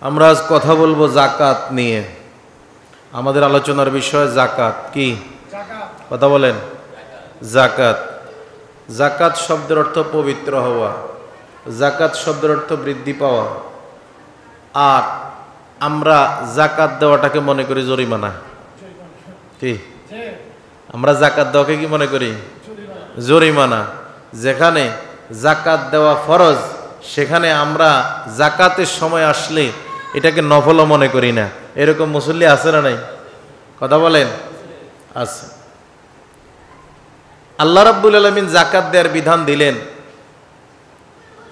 আমরা আজ কথা বলবো যাকাত নিয়ে। আমাদের আলোচনার বিষয় যাকাত। কি কথা বলেন? যাকাত। যাকাত শব্দের অর্থ পবিত্র হওয়া, যাকাত শব্দের অর্থ বৃদ্ধি পাওয়া। আর আমরা যাকাত দেওয়াটাকে মনে করি জরিমানা। কি আমরা যাকাত দেওয়াকে কি মনে করি? জরিমানা। যেখানে যাকাত দেওয়া ফরজ, সেখানে আমরা যাকাতের সময় আসলে এটাকে নফলও মনে করি না। এরকম মুসল্লি আছে না নাই? কথা বলেন। আছে। আল্লাহ রাব্বুল আলামিন যাকাত দেওয়ার বিধান দিলেন,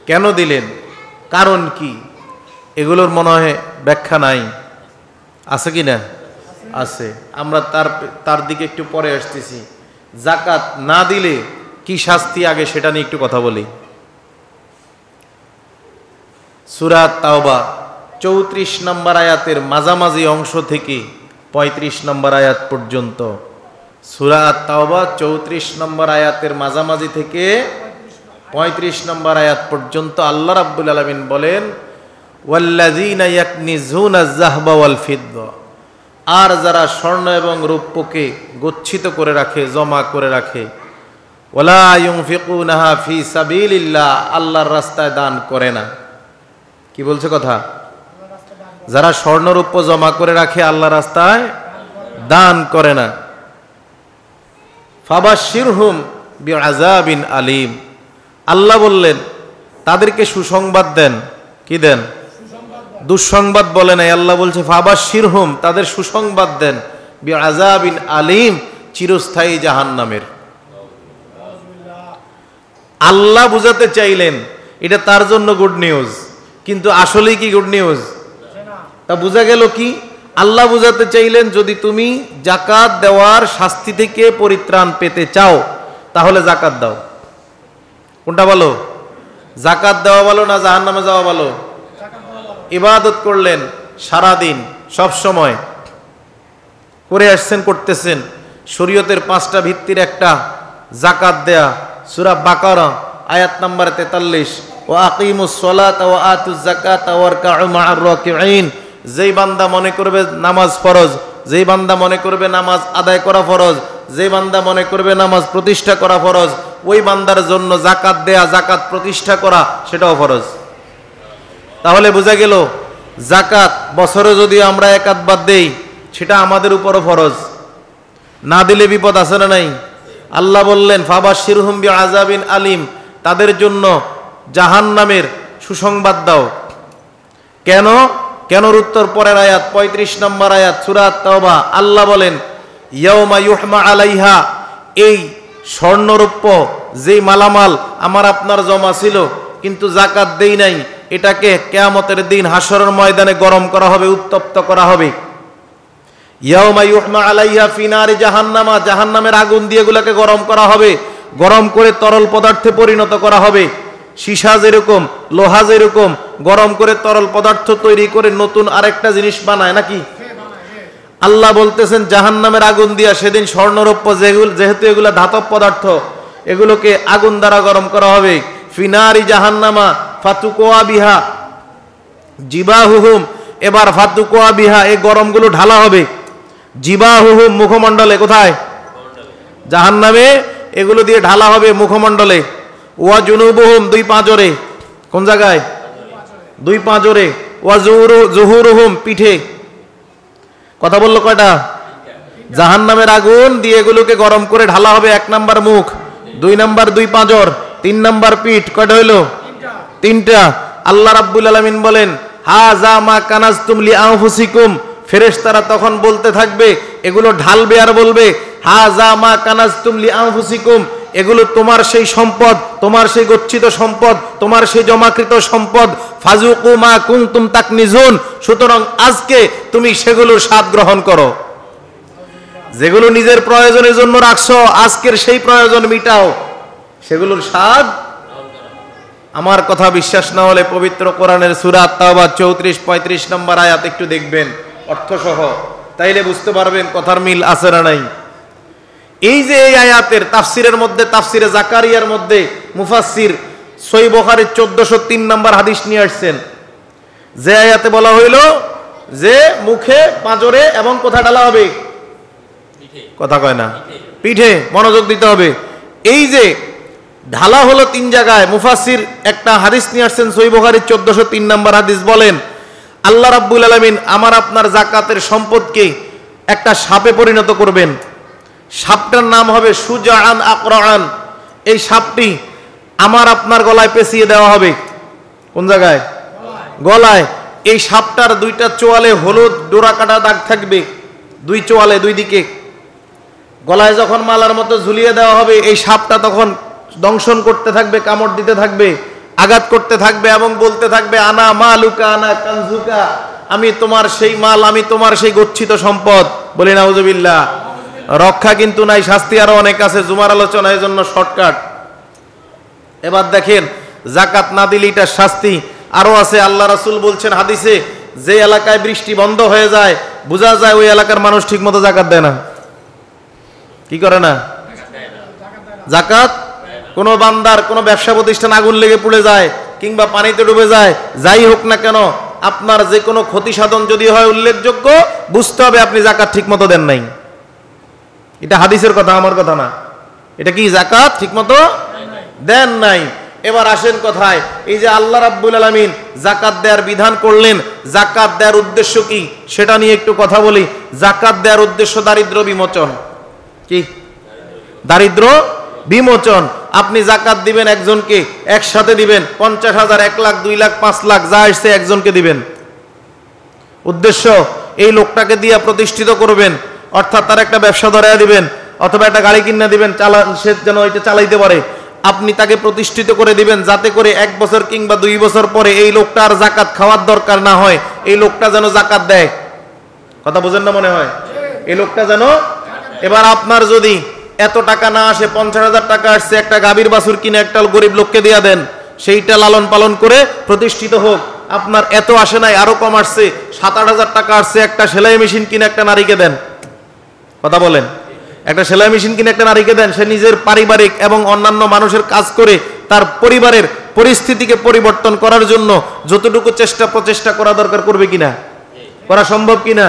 কেন দিলেন, কারণ কি, এগুলোর মনে হয় ব্যাখ্যা নাই। আছে কি না? আছে। আমরা তার দিকে একটু পরে আসতেছি। যাকাত না দিলে কি শাস্তি, আগে সেটা নিয়ে একটু কথা বলি। সূরা তাওবা 34 নম্বর আয়াতের মাঝামাঝি অংশ থেকে 35 নম্বর আয়াত পর্যন্ত। সূরা তাওবা 34 নম্বর আয়াতের মাঝামাঝি থেকে 35 নম্বর আয়াত পর্যন্ত আল্লাহ রাব্বুল আলামিন বলেন, ওয়াল্লাযীনা ইয়াকনিজুনা আয-যাহবা ওয়াল ফিদ্দা, আর যারা স্বর্ণ এবং রৌপ্যকে গচ্ছিত করে রাখে, জমা করে রাখে, ওয়ালা ইউনফিকুনাহা ফি সাবিলিল্লাহ, আল্লাহর রাস্তায় দান করে না। কি বলছে কথা? যারা স্বর্ণরৌপ্য জমা করে রাখে, আল্লাহর রাস্তায় দান করে না, ফাবাশশিরহুম বিআযাবিন আলীম, আল্লাহ বললেন তাদেরকে সুসংবাদ দেন। কি দেন? দুঃসংবাদ বলে নাই, আল্লাহ বলছে ফাবাশশিরহুম, তাদের সুসংবাদ দেন, বিআযাবিন আলীম, চিরস্থায়ী জাহান্নামের। আল্লাহ বুঝাতে চাইলেন এটা তার জন্য গুড নিউজ, কিন্তু আসলেই কি গুড নিউজ? তা বোঝা গেল কি? আল্লাহ বুঝাতে চাইলেন যদি তুমি যাকাত দেওয়ার শাস্তি থেকে পরিত্রাণ পেতে চাও তাহলে যাকাত দাও। কোনটা ভালো? যাকাত দেওয়া ভালো না জাহান্নামে যাওয়া ভালো? ইবাদত করলেন সারাদিন, সব সময় করে আসছেন, করতেছেন, শরীয়তের 5টা ভিত্তির একটা যাকাত দেয়া। সূরা বাকারা আয়াত নাম্বার 43, ওয়া আকিমুস সালাতা ওয়া আতুজ যাকাতা ওয়ারকাউ মা'আর রাকিঈন, যেই বান্দা মনে করবে নামাজ ফরজ, যেই বান্দা মনে করবে নামাজ আদায় করা ফরজ, যেই বান্দা মনে করবে নামাজ প্রতিষ্ঠা করা ফরজ, ওই বান্দার জন্য যাকাত দেয়া, যাকাত প্রতিষ্ঠা করা, সেটাও ফরজ। তাহলে বোঝা গেল যাকাত বছরে যদি আমরা একাধবার দেই সেটা আমাদের উপরও ফরজ, না দিলে বিপদ আছে না নাই? আল্লাহ বললেন ফাবাশশিরহুম বিআযাবিন আলীম, তাদের জন্য জাহান্নামের সুসংবাদ দাও। কেন? কেনর উত্তর পরের আয়াত 35 নম্বর আয়াত সূরা তাওবা। আল্লাহ বলেন ইয়াউমা ইউহমা আলাইহা, এই স্বর্ণরৌপ্য যেই মালামাল আমার আপনার জমা ছিল কিন্তু যাকাত দেই নাই, এটাকে কিয়ামতের দিন হাসরের ময়দানে গরম করা হবে, উত্তপ্ত করা হবে। ইয়াউমা ইউহমা আলাইহা ফি নারি জাহান্নামা, জাহান্নামের আগুন দিয়ে এগুলাকে গরম করা হবে, গরম করে তরল পদার্থে পরিণত করা হবে। সীসা যেরকম, লোহা যেরকম গরম করে তরল পদার্থ তৈরি করে নতুন আরেকটা জিনিস বানায় নাকি? আল্লাহ বলতেছেন জাহান্নামের আগুন দিয়া সেদিন স্বর্ণরৌপ্য যেহেতু এগুলা ধাতব পদার্থ, এগুলোকে আগুন দ্বারা গরম করা হবে। ফিনারি জাহান্নামা ফাতুকুয়া বিহা জিবাহুহুম, এবার ফাতুকুয়া বিহা, এই গরমগুলো ঢালা হবে জিবাহুহুম, মুখমণ্ডলে। কোথায়? জাহান্নামে এগুলো দিয়ে ঢালা হবে মুখমণ্ডলে। ওয়া জুনুবুহুম, দুই পাঁজরে। কোন জায়গায়? দুই পাঁজরে। ওয়া জুহুরুহুম, পিঠে। কথা বললো কয়টা? জাহান্নামের আগুন দিয়ে এগুলোকে গরম করে ঢালা হবে। 1 নাম্বার মুখ, 2 নাম্বার দুই পাঁজর, 3 নাম্বার পিঠ। কয়টা হইলো? 3টা। আল্লাহ রাব্বুল আলামিন বলেন হাযা মা কানাজতুম লিআনফুসিকুম, ফেরেশতারা তখন বলতে থাকবে, এগুলো ঢালবে আর বলবে হাযা মা কানাজতুম লিআনফুসিকুম, এগুলো তোমার সেই সম্পদ, তোমার সেই গচ্ছিত সম্পদ, তোমার সেই জমাকৃত সম্পদ। ফাজুকু মা কুনতুম তাকনিজুন, সুতরাং আজকে তুমি সেগুলোর স্বাদ গ্রহণ করো। যেগুলো নিজের প্রয়োজনের জন্য রাখছো, আজকের সেই প্রয়োজন মিটাও, সেগুলোর স্বাদ। আমার কথা বিশ্বাস না হলে পবিত্র কোরআনের সূরা তাওবা 34-35 নম্বর আয়াত একটু দেখবেন অর্থসহ, তাইলে বুঝতে পারবেন কথার মিল আছে না নাই। এই যে এই আয়াতের তাফসিরের মধ্যে, তাফসিরে জাকারিয়ার মধ্যে মুফাসসির সহিহ বুখারীর 1403 নম্বর হাদিস নিয়ে আসছেন। যে আয়াতে বলা হইল যে মুখে, পাঁজরে এবং কোথায় ঢালা হবে? কথা কয় না, পিঠে। মনোযোগ দিতে হবে। এই যে ঢালা হলো 3 জায়গায়, মুফাসসির একটা হাদিস নিয়ে আসছেন সহিহ বুখারীর 1403 নম্বর হাদিস, বলেন আল্লাহ রাব্বুল আলামিন আমার আপনার যাকাতের সম্পদকে একটা সাপে পরিণত করবেন। সাপটার নাম হবে সুজাআন আকরাআন। এই সাপটি আমার আপনার গলায় পেঁচিয়ে দেওয়া হবে। কোন জায়গায়? গলায়। এই সাপটার 2টা চোয়ালে হলুদ ডোরা কাটা দাগ থাকবে, 2 চোয়ালে 2 দিকে। গলায় যখন মালার মতো ঝুলিয়ে দেওয়া হবে, এই সাপটা তখন দংশন করতে থাকবে, কামড় দিতে থাকবে, আঘাত করতে থাকবে এবং বলতে থাকবে আনা মালুকা আনা কানজুকা, আমি তোমার সেই মাল, আমি তোমার সেই গচ্ছিত সম্পদ। বলি নাউজুবিল্লাহ। রক্ষা কিন্তু নাই, শাস্তি আরো অনেক আছে। জুমার আলোচনা এর জন্য শর্টকাট। এবার দেখেন যাকাত না দিলে এটার শাস্তি আরো আছে। আল্লাহ রাসূল বলছেন হাদিসে, যে এলাকায় বৃষ্টি বন্ধ হয়ে যায় বোঝা যায় ওই এলাকার মানুষ ঠিকমতো যাকাত দেয় না। কি করে না? যাকাত। কোনো বান্দার কোনো ব্যবসা প্রতিষ্ঠান আগুন লেগে পুড়ে যায় কিংবা পানিতে ডুবে যায়, যাই হোক না কেন, আপনার যে কোনো ক্ষতি সাধন যদি হয় উল্লেখযোগ্য, বুঝতে হবে আপনি যাকাত ঠিকমতো দেন নাই। এটা হাদিসের কথা, আমার কথা না। এটা কি? যাকাত ঠিকমতো দেন নাই। এবার আসেন কথায়। এই যে আল্লাহ রাব্বুল আলামিন যাকাত দেওয়ার বিধান করলেন, যাকাত দেওয়ার উদ্দেশ্য কি সেটা নিয়ে একটু কথা বলি। যাকাত দেওয়ার উদ্দেশ্য দারিদ্র বিমোচন। কি? দারিদ্র বিমোচন। আপনি যাকাত দিবেন একজনকে, একসাথে দিবেন 50,000, 1 লাখ, 2 লাখ, 5 লাখ, যা আসছে একজনকে দিবেন। উদ্দেশ্য এই লোকটাকে দিয়ে প্রতিষ্ঠিত করবেন, অর্থাৎ তার একটা ব্যবসা ধরাইয়া দিবেন অথবা একটা গাড়ি কিনে দিবেন, সে যেন ওইটা চালাইতে পারে। আপনি তাকে প্রতিষ্ঠিত করে দিবেন যাতে করে 1 বছর কিংবা 2 বছর পরে এই লোকটা আর যাকাত খাওয়ার দরকার না হয়, এই লোকটা যেন যাকাত দেয়। কথা বুঝেন না মনে হয়? এই লোকটা যেন। এবার আপনার যদি এত টাকা না আসে, 50,000 টাকা আসছে, একটা গাভীর বাছুর কিনে একটা গরিব লোককে দিয়ে দেন, সেইটা লালন পালন করে প্রতিষ্ঠিত হোক। আপনার এত আসে নাই, আরো কম আসছে, 7-8,000 টাকা আসছে, একটা সেলাই মেশিন কিনে একটা নারীকে দেন। কথা বলেন। একটা সেলাই মেশিন কিনে একটা নারীকে দেন, সে নিজের পারিবারিক এবং অন্যান্য মানুষের কাজ করে তার পরিবারের পরিস্থিতিকে পরিবর্তন করার জন্য যতটুকু প্রচেষ্টা করা দরকার করবে কিনা, করা সম্ভব কিনা।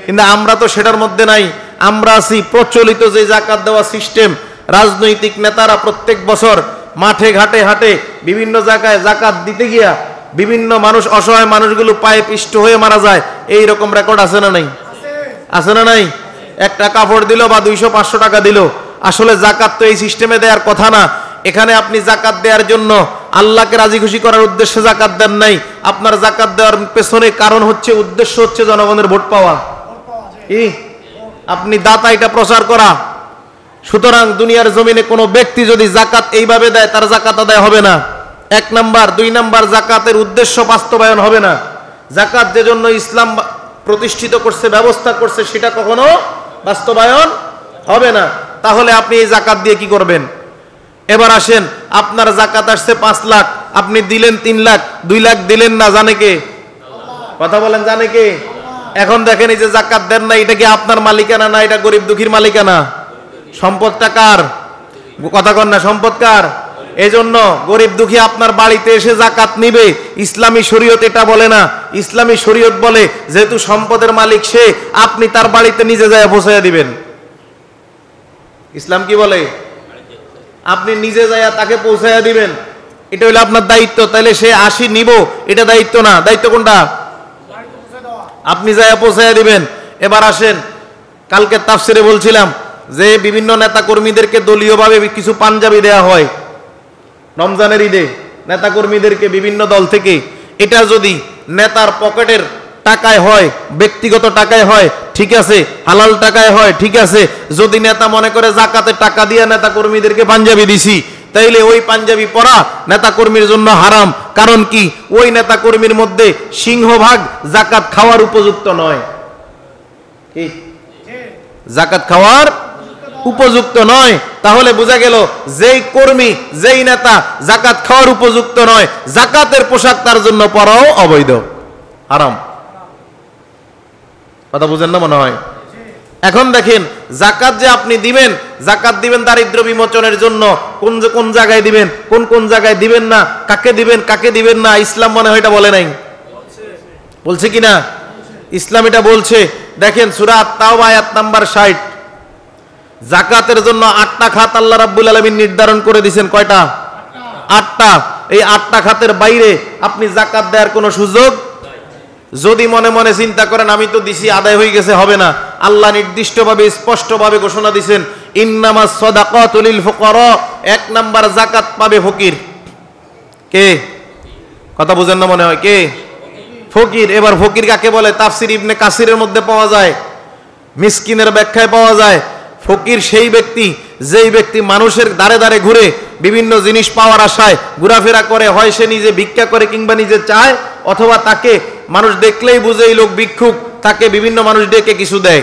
কিন্তু আমরা তো সেটার মধ্যে নাই। আমরা আছি প্রচলিত যে যাকাত দেওয়া সিস্টেম। রাজনৈতিক নেতারা প্রত্যেক বছর মাঠে ঘাটে হাটে বিভিন্ন জায়গায় যাকাত দিতে গিয়া বিভিন্ন মানুষ, অসহায় মানুষগুলো পায়ে পিষ্ট হয়ে মারা যায়। এই রকম রেকর্ড আছে না নাই? আছে না নাই? একটা কাপড় দিল বা 200-500 টাকা দিল। আসলে যাকাত তো এই সিস্টেমে দেওয়ার কথা না। এখানে আপনি যাকাত দেওয়ার জন্য আল্লাহকে রাজি খুশি করার উদ্দেশ্যে যাকাত দেন নাই। আপনার যাকাত দেওয়ার পেছনে কারণ হচ্ছে, উদ্দেশ্য হচ্ছে জনগণের ভোট পাওয়া। কি? আপনি দাতা, এটা প্রচার করা। সুতরাং দুনিয়ার জমিনে কোনো ব্যক্তি যদি যাকাত এইভাবে দেয়, তার যাকাত আদায় হবে না। 1 নাম্বার। 2 নাম্বার, যাকাতের উদ্দেশ্য বাস্তবায়ন হবে না। যাকাত যে জন্য ইসলাম প্রতিষ্ঠিত করছে, ব্যবস্থা করছে, সেটা কখনো বাস্তবায়ন হবে না। তাহলে আপনি এই যাকাত দিয়ে কি করবেন? এবার আসেন, আপনার যাকাত আসছে 5 লাখ, আপনি দিলেন 3 লাখ, 2 লাখ দিলেন না, জানে কে? কথা বলেন, জানে কে? এখন দেখেন, এই যে যাকাত দেন না, এটা কি আপনার মালিকানা না, এটা গরিব দুঃখীর মালিকানা? সম্পদটা কার? কথা কন না, সম্পদ কার? এই জন্য গরিব দুঃখী আপনার বাড়িতে এসে যাকাত নিবে। ইসলামী শরীয়ত এটা বলে না। ইসলামী শরীয়ত বলে যেহেতু সম্পদের মালিক সে, আপনি তার বাড়িতে নিজে যায় পৌঁছাইয়া দিবেন। ইসলাম কি বলে? আপনি নিজে যায় তাকে পৌঁছাইয়া দিবেন। এটা হলো আপনার দায়িত্ব। তাহলে সে 80 নিব, এটা দায়িত্ব না। দায়িত্ব কোনটা? আপনি যায় পৌঁছাইয়া দিবেন। এবার আসেন, কালকে তাফসিরে বলছিলাম যে বিভিন্ন নেতা কর্মীদেরকে দলীয়ভাবে কিছু পাঞ্জাবি দেয়া হয় রমজানের ঈদে নেতা কর্মীদেরকে বিভিন্ন দল থেকে। এটা যদি নেতার পকেটের টাকায় হয়, ব্যক্তিগত টাকায় হয়, ঠিক আছে, হালাল টাকায় হয়, ঠিক আছে। যদি নেতা মনে করে যাকাতের টাকা দিয়ে নেতা কর্মীদেরকে পাঞ্জাবি দিছি, তাইলে ওই পাঞ্জাবি পরা নেতা কর্মীর জন্য হারাম। কারণ কি? ওই নেতা কর্মীর মধ্যে সিংহভাগ যাকাত খাওয়ার উপযুক্ত নয়। কি? যাকাত খাওয়ার উপযুক্ত নয়। তাহলে বোঝা গেল, যেই কর্মী, যেই নেতা যাকাত খাওয়ার উপযুক্ত নয়, যাকাতের পোশাক তার জন্য পরাও অবৈধ, হারাম। কথা বুঝেন না মনে হয়? এখন দেখেন, যাকাত যে আপনি দিবেন, যাকাত দিবেন দারিদ্র বিমোচনের জন্য। কোন জায়গায় দিবেন, কোন জায়গায় দিবেন না, কাকে দিবেন, কাকে দিবেন না, ইসলাম মনে হয় এটা বলে নাই। বলছে কিনা? ইসলাম এটা বলছে। দেখেন সূরা আত-তাওবা আয়াত নাম্বার 60, যাকাতের জন্য 8টা খাত আল্লাহ রাব্বুল আলামিন নির্ধারণ করে দিয়েছেন। কয়টা? 8টা। এই 8টা খাতের বাইরে আপনি যাকাত দেওয়ার কোনো সুযোগ, যদি মনে মনে চিন্তা করেন আমি তো দিছি আদায় হয়ে গেছে, হবে না। আল্লাহ নির্দিষ্টভাবে স্পষ্টভাবে ঘোষণা দিয়েছেন, ইন্নামাস সাদাকাতু লিল ফুকারা, 1 নাম্বার যাকাত পাবে ফকির। কে? কথা বুঝেন না মনে হয়, কে? ফকির। এবার ফকির কাকে বলে? তাফসির ইবনে কাসিরের মধ্যে পাওয়া যায়, মিসকিনের ব্যাখ্যায় পাওয়া যায়। ফকির সেই ব্যক্তি যেই ব্যক্তি মানুষের দ্বারে দ্বারে ঘুরে বিভিন্ন জিনিস পাওয়ার আশায় ঘোরাফেরা করে, হয় সে নিজে ভিক্ষা করে কিংবা নিজে চায়, অথবা তাকে মানুষ দেখলেই বুঝে এই লোক ভিক্ষুক, তাকে বিভিন্ন মানুষ ডেকে কিছু দেয়।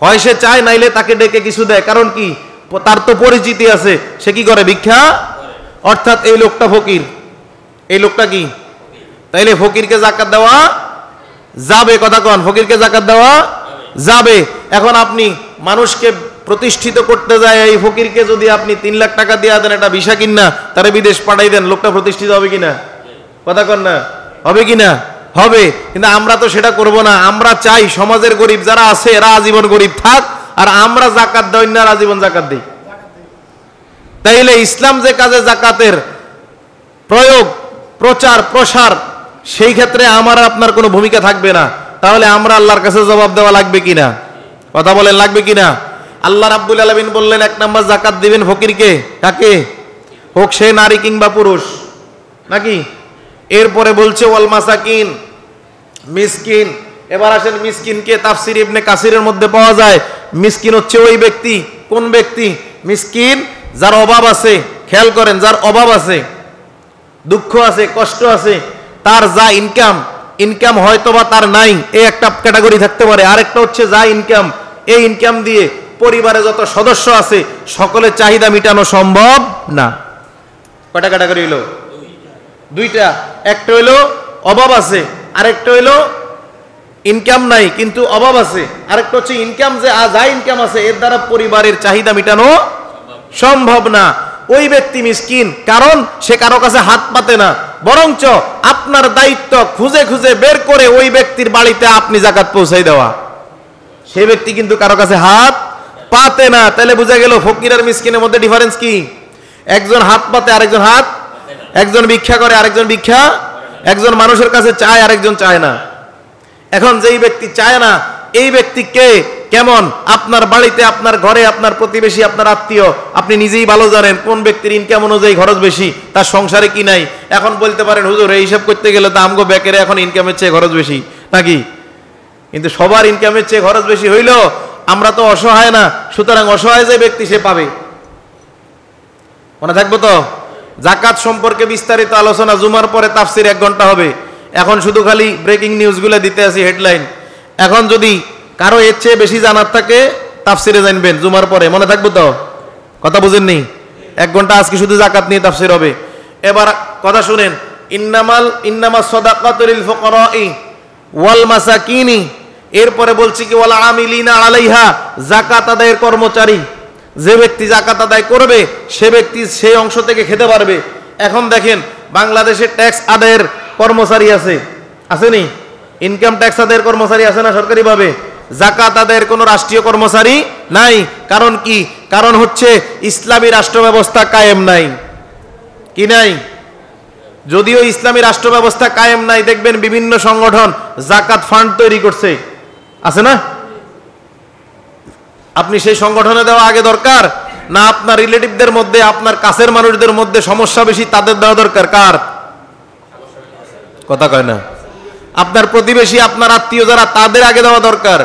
হয় সে চায়, নাইলে তাকে ডেকে কিছু দেয়। কারণ কি? তার তো পরিচিতি আছে, সে কি করে? ভিক্ষা। অর্থাৎ এই লোকটা ফকির। এই লোকটা কি? তাইলে ফকিরকে যাকাত দেওয়া যাবে। কথা কন, ফকিরকে যাকাত দেওয়া যাবে। এখন আপনি মানুষকে প্রতিষ্ঠিত করতে যায়, এই ফকিরকে যদি আপনি 3 লাখ টাকা দিয়ে দেন, একটা ভিসা কিনা তারে বিদেশ পাঠাই দেন, লোকটা প্রতিষ্ঠিত হবে কিনা? কথা কন না, হবে কিনা? হবে। কিন্তু আমরা তো সেটা করব না। আমরা চাই সমাজের গরিব যারা আছে এরা আজীবন গরিব থাক, আর আমরা যাকাত দেই না, আজীবন যাকাত দেই। তাইলে ইসলাম যে কাজে যাকাতের প্রয়োগ, প্রচার, প্রসার, সেই ক্ষেত্রে আমার আপনার কোনো ভূমিকা থাকবে না। তাহলে আমরা আল্লাহর কাছে জবাব দেওয়া লাগবে কিনা? কথা বলেন, লাগবে কিনা? আল্লাহ রাব্বুল আলামিন বললেন 1 নাম্বার যাকাত দিবেন ফকিরকে। কাকে? হোক সে নারী কিংবা পুরুষ, নাকি? এরপরে বলছে ওয়াল মাসাকিন, মিসকিন। এবার আসেন মিসকিনকে তাফসির ইবনে কাসিরের মধ্যে পাওয়া যায়, মিসকিন হচ্ছে ওই ব্যক্তি। কোন ব্যক্তি? মিসকিন যার অভাব আছে। খেয়াল করেন, যার অভাব আছে, দুঃখ আছে, কষ্ট আছে, তার যা ইনকাম হয়তো বা তার নাই, এই একটা ক্যাটাগরি থাকতে পারে। আরেকটা হচ্ছে যা ইনকাম, এই ইনকাম দিয়ে পরিবারে যত সদস্য আছে সকলের চাহিদা মেটানো সম্ভব না। কয়টা ক্যাটাগরি হইল? 2টা। একটা হইল অভাব আছে, আরেকটা হইল ইনকাম নাই কিন্তু অভাব আছে। আরেকটা হচ্ছে ইনকাম, যে যা ইনকাম আছে এর দ্বারা পরিবারের চাহিদা মেটানো সম্ভব না। ওই ব্যক্তি মিসকিন, কারণ সে কারো কাছে হাত পাতে না, বরঞ্চ আপনার দায়িত্ব খুঁজে খুঁজে বের করে ওই ব্যক্তির বাড়িতে আপনি যাকাত পৌঁছাই দেওয়া। সেই ব্যক্তি কিন্তু কারো কাছে হাত পাতে না। তাহলে বোঝা গেল ফকির আর মিসকিনের মধ্যে ডিফারেন্স কি? একজন হাত পাতে, আরেকজন হাত, একজন ভিক্ষা করে, আরেকজন ভিক্ষা, একজন মানুষের কাছে চায়, আরেকজন চায় না। এখন যেই ব্যক্তি চায় না, এই ব্যক্তিকে কেমন? আপনার বাড়িতে, আপনার ঘরে, আপনার প্রতিবেশী, আপনার আত্মীয়, আপনি নিজেই ভালো জানেন কোন ব্যক্তির ইনকাম অনুযায়ী খরচ বেশি, তার সংসারে কি নাই। এখন বলতে পারেন হুজুর এই হিসাব করতে গেলে তো আমগো বেকেরে এখন ইনকামের চেয়ে খরচ বেশি, নাকি? কিন্তু সবার ইনকামের চেয়ে খরচ বেশি হইল, আমরা তো অসহায় না, সুতরাং অসহায় যে ব্যক্তি সে পাবে। মনে থাকবো তো? যাকাত সম্পর্কে বিস্তারিত আলোচনা জুমার পরে তাফসির 1 ঘন্টা হবে। এখন শুধু খালি ব্রেকিং নিউজগুলো দিতে আসি, হেডলাইন। এখন যদি কারো এর চেয়ে বেশি জানার থাকে তাফসিরে জানবেন জুমার পরে। মনে থাকবো তো? কথা বুঝেননি? 1 ঘন্টা আজকে শুধু যাকাত নিয়ে তাফসির হবে। এবার কথা শুনেন, ইন্নামাস সাদাকাতু লিল ফুকারাই ওয়াল মাসাকিনি। এরপরে বলছি কি ওয়াল আমিলিনা আলাইহা, যাকাত আদায়ের কর্মচারী। যে ব্যক্তি যাকাত আদায় করবে সে ব্যক্তি সেই অংশ থেকে খেতে পারবে। এখন দেখেন বাংলাদেশে ট্যাক্স আদায়ের কর্মচারী আছে, আসেনি? ইনকাম ট্যাক্স আদায়ের কর্মচারী আছে না সরকারিভাবে? যাকাত আদায়ের কোনো রাষ্ট্রীয় কর্মচারী নাই। কারণ কি? কারণ হচ্ছে ইসলামী রাষ্ট্র ব্যবস্থা কায়েম নাই। কি নাই? যদিও ইসলামী রাষ্ট্র ব্যবস্থা কায়েম নাই, দেখবেন বিভিন্ন সংগঠন যাকাত ফান্ড তৈরি করছে, আছে না? আপনি সেই সংগঠনে দেওয়া আগে দরকার না আপনার রিলেটিভদের মধ্যে, আপনার কাছের মানুষদের মধ্যে সমস্যা বেশি তাদের দেওয়া দরকার? কার কথা কয় না? আপনার প্রতিবেশী, আপনার আত্মীয় যারা, তাদের আগে দেওয়া দরকার।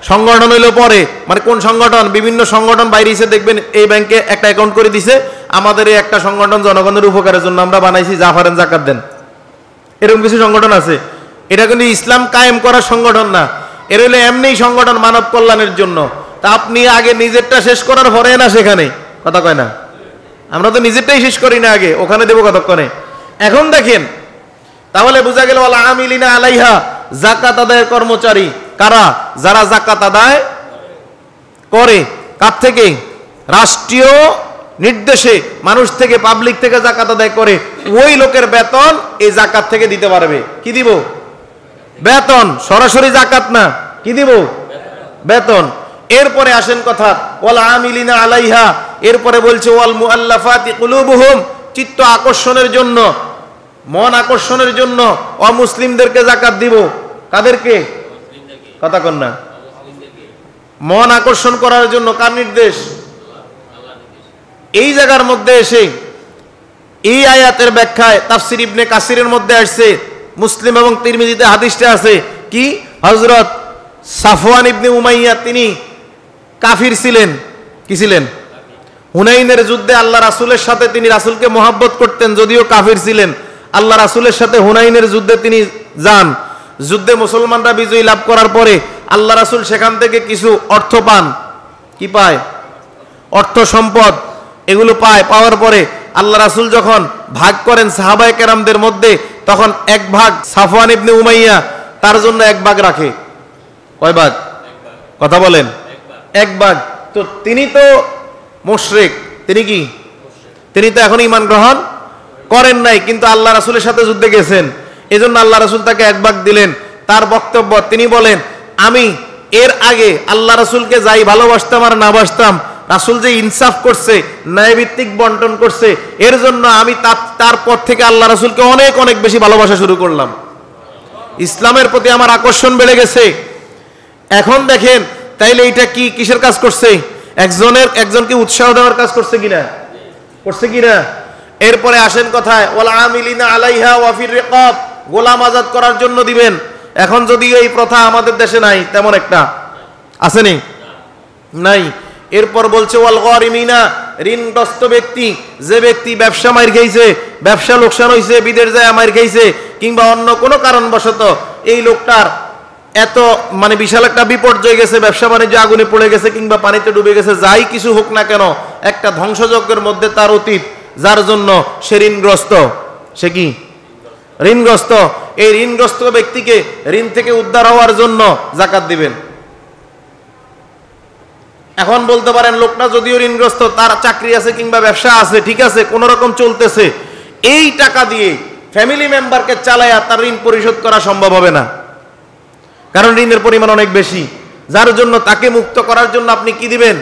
সংগঠন হইলো পরে। মানে কোন সংগঠন? বিভিন্ন সংগঠন বাইরে এসে দেখবেন এই ব্যাংকে একটা অ্যাকাউন্ট করে দিছে, আমাদের এই একটা সংগঠন জনগণের উপকারের জন্য আমরা বানাইছি, জাফারেন যাকাত দেন। এরকম কিছু সংগঠন আছে। এটা কিন্তু ইসলাম কায়েম করার সংগঠন না, এর হইলো এমনি সংগঠন মানব কল্যাণের জন্য। তা আপনি আগে নিজেরটা শেষ করার পরে না সেখানে, কথা কয় না? আমরা তো নিজেরটাই শেষ করি না, আগে ওখানে দেবো কতক্ষণে। এখন দেখেন, তাহলে বোঝা গেল ওয়াল আমিলিনা আলাইহা, যাকাত আদায়ের কর্মচারী কারা? যারা যাকাত আদায় করে। কার থেকে? রাষ্ট্রীয় নির্দেশে মানুষ থেকে, পাবলিক থেকে যাকাত আদায় করে, ওই লোকের বেতন এই যাকাত থেকে দিতে পারবে। কি দিব? বেতন, সরাসরি জাকাত না, কি দিব? বেতন। এরপরে আসেন কথা ওয়াল আমিলিনা আলাইহা, এরপরে বলছে ওয়াল মুআল্লাফাতি কুলুবুহুম, চিত্ত আকর্ষণের জন্য, মন আকর্ষণের জন্য অমুসলিমদেরকে জাকাত দিব। কাদেরকে? কথা কন না। মন আকর্ষণ করার জন্য কার নির্দেশ? এই জায়গার মধ্যে এসে এই আয়াতের ব্যাখ্যায় তাফসির ইবনে কাসিরের মধ্যে আসছে, মুসলিম এবং তিরমিজিতে হাদিসটা আছে কি, হযরত সাফওয়ান ইবনে উমাইয়া তিনি কাফির ছিলেন। কি ছিলেন? হুনাইনের যুদ্ধে আল্লাহ রাসূলের সাথে তিনি রাসূলকে মহব্বত করতেন, যদিও কাফির ছিলেন। আল্লাহ রাসূলের সাথে হুনাইনের যুদ্ধে তিনি যান। যুদ্ধে মুসলমানরা বিজয় লাভ করার পরে আল্লাহ রাসূল সেখান থেকে কিছু অর্থ পান। কি পায়? অর্থ সম্পদ এগুলো পায়। পাওয়ার পরে আল্লাহ রাসূল যখন ভাগ করেন সাহাবায়ে কেরামদের মধ্যে, তখন এক ভাগ সাফওয়ান ইবনে উমাইয়া তার জন্য এক ভাগ রাখে। কয় ভাগ? কথা বলেন। এক ভাগ। তো তিনি তো মুশরিক, তিনি কি? তিনি তো এখন ঈমান গ্রহণ করেন নাই, কিন্তু আল্লাহ রাসূলের সাথে যুদ্ধে গেছেন, এজন্য আল্লাহ রাসূল তাকে এক ভাগ দিলেন। তার বক্তব্য, তিনি বলেন আমি এর আগে আল্লাহ রাসূলকে যাই ভালোবাসতাম আর না বাসতাম, রাসূল যে ইনসাফ করছে, ন্যায়ভিত্তিক বন্টন করছে, এর জন্য আমি তারপর থেকে আল্লাহ রাসূলকে অনেক অনেক বেশি ভালোবাসা শুরু করলাম। ইসলামের প্রতি আমার আকর্ষণ বেড়ে গেছে। এখন দেখেন তাইলে এটা কি কিসের কাজ করছে? একজনকে উৎসাহ দেওয়ার কাজ করছে কিনা? করছে কিনা? এরপরে আসেন কথায় ওয়াল আমিলিনা আলাইহা ওয়া ফির রিকাব, গোলাম আজাদ করার জন্য দিবেন। এখন যদিও এই প্রথা আমাদের দেশে নাই, তেমন একটা আসেনি, নাই। এরপর বলছে ওয়াল গারিমিনা, ঋণগ্রস্ত ব্যক্তি, যে ব্যক্তি ব্যবসা মাইর খাইছে, ব্যবসা লোকসান হইছে, বিদেশ যায় মাইর খাইছে, কিংবা অন্য কোনো কারণবশত এই লোকটার এত বিশাল একটা বিপর্যয় গেছে, ব্যবসা বাণিজ্য আগুনে পড়ে গেছে কিংবা পানিতে ডুবে গেছে, যাই কিছু হোক না কেন একটা ধ্বংসযজ্ঞের মধ্যে তার অতীত, যার জন্য সে ঋণগ্রস্ত। সে কি? ঋণগ্রস্ত। এই ঋণগ্রস্ত ব্যক্তিকে ঋণ থেকে উদ্ধার হওয়ার জন্য যাকাত দিবেন। এখন বলতে পারেন লোকটা যদিও ঋণগ্রস্ত, তার চাকরি আছে কিংবা ব্যবসা আছে, ঠিক আছে, কোন রকম চলতেছে, এই টাকা দিয়ে ফ্যামিলি মেম্বারকে চালায়া তার ঋণ পরিশোধ করা সম্ভব হবে না, কারণ ঋণের পরিমাণ অনেক বেশি। যার জন্য তাকে মুক্ত করার জন্য আপনি কি দিবেন?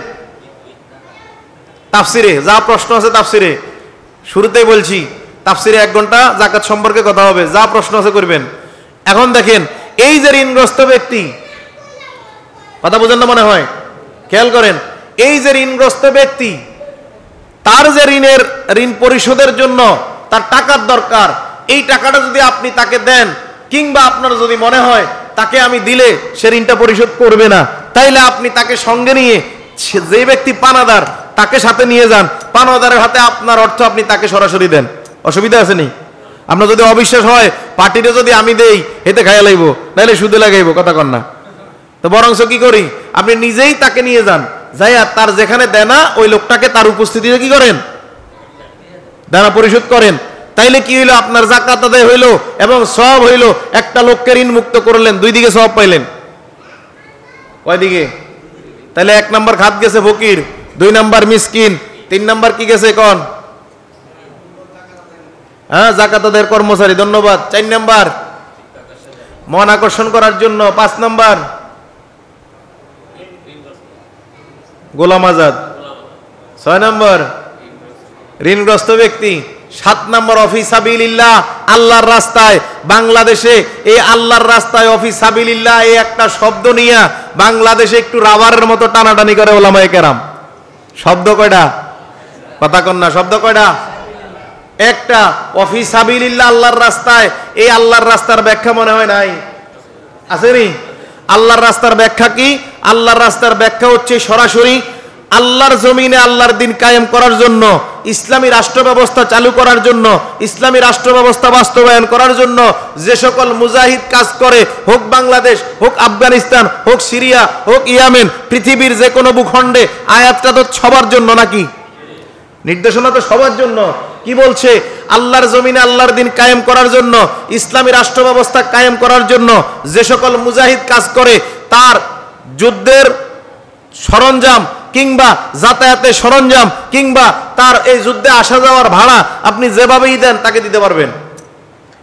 তাফসিরে যা প্রশ্ন আছে, তাফসিরে শুরুতেই বলছি, তাফসিরে 1 ঘন্টা যাকাত সম্পর্কে কথা হবে, যা প্রশ্ন আছে করবেন। এখন দেখেন এই যে ঋণগ্রস্ত ব্যক্তি, কথা বুঝেন না মনে হয়, খেয়াল করেন, এই যে ঋণগ্রস্ত ব্যক্তি, তার যে ঋণ পরিশোধের জন্য তার টাকার দরকার, এই টাকাটা যদি আপনি তাকে দেন, কিংবা আপনার যদি মনে হয় তাকে আমি দিলে সে ঋণটা পরিশোধ করবে না, তাইলে আপনি তাকে সঙ্গে নিয়ে, যে ব্যক্তি পানাদার তাকে সাথে নিয়ে যান, পানাদারের হাতে আপনার অর্থ আপনি তাকে সরাসরি দেন। অসুবিধা আছে নি? আপনার যদি অবিশ্বাস হয়, পার্টিতে যদি আমি দেই এতে খাইয়া লাইব, নাইলে সুদে লাগাইব, কথা কন না। তো বরংস কি করি, আপনি নিজেই তাকে নিয়ে যান, যাইয়া তার যেখানে দেনা ওই লোকটাকে তার উপস্থিতিতে কি করেন? দেনা পরিশোধ করেন। তাইলে কি হইলো? আপনার যাকাত আদায় হইলো এবং সওয়াব হইলো। একটা লোককে ঋণ মুক্ত করলেন, 2 দিকে সওয়াব পাইলেন। কয় দিকে? তাহলে 1 নাম্বার খাত গেছে ফকির, 2 নাম্বার মিসকিন, 3 নাম্বার কি গেছে কোন? হ্যাঁ, যাকাত আদায়ের কর্মচারী, ধন্যবাদ। 4 নাম্বার মন আকর্ষণ করার জন্য, 5 নাম্বার গোলাম আজাদ, 6 নাম্বার ঋণগ্রস্ত ব্যক্তি, 7 নাম্বার অফিসাবিলিল্লাহ, আল্লাহর রাস্তায়। বাংলাদেশে এই আল্লাহর রাস্তায় অফিসাবিলিল্লাহ এই একটা শব্দ নিয়ে বাংলাদেশে একটু রাবারের মতো টানাটানি করে ওলামায়ে কেরাম। শব্দ কয়টা? কথা কন না, শব্দ কয়টা? একটা। অফিসাবিলিল্লাহ, আল্লাহর রাস্তায়। এই আল্লাহর রাস্তার ব্যাখ্যা মনে হয় নাই, আসেনি? আল্লাহর রাস্তার ব্যাখ্যা কি? আল্লাহর রাস্তার ব্যাখ্যা হচ্ছে সরাসরি আল্লাহর জমিনে আল্লাহর দিন কায়েম করার জন্য, ইসলামী রাষ্ট্র ব্যবস্থা চালু করার জন্য, ইসলামী রাষ্ট্র ব্যবস্থা বাস্তবায়ন করার জন্য যে সকল মুজাহিদ কাজ করে, হোক বাংলাদেশ, হোক আফগানিস্তান, হোক সিরিয়া, হোক ইয়েমেন, পৃথিবীর যে কোনো ভূখণ্ডে। আয়াতটা তো সবার জন্য নাকি? নির্দেশনা তো সবার জন্য। কি বলছে? আল্লাহর জমিনে আল্লাহর দিন কায়েম করার জন্য, ইসলামী রাষ্ট্র ব্যবস্থা কায়েম করার জন্য যে সকল মুজাহিদ কাজ করে, তার যুদ্ধের সরঞ্জাম কিংবা যাতায়াতের সরঞ্জাম কিংবা তার এই যুদ্ধে আসা যাওয়ার ভাড়া আপনি যেভাবেই দেন তাকে দিতে পারবেন।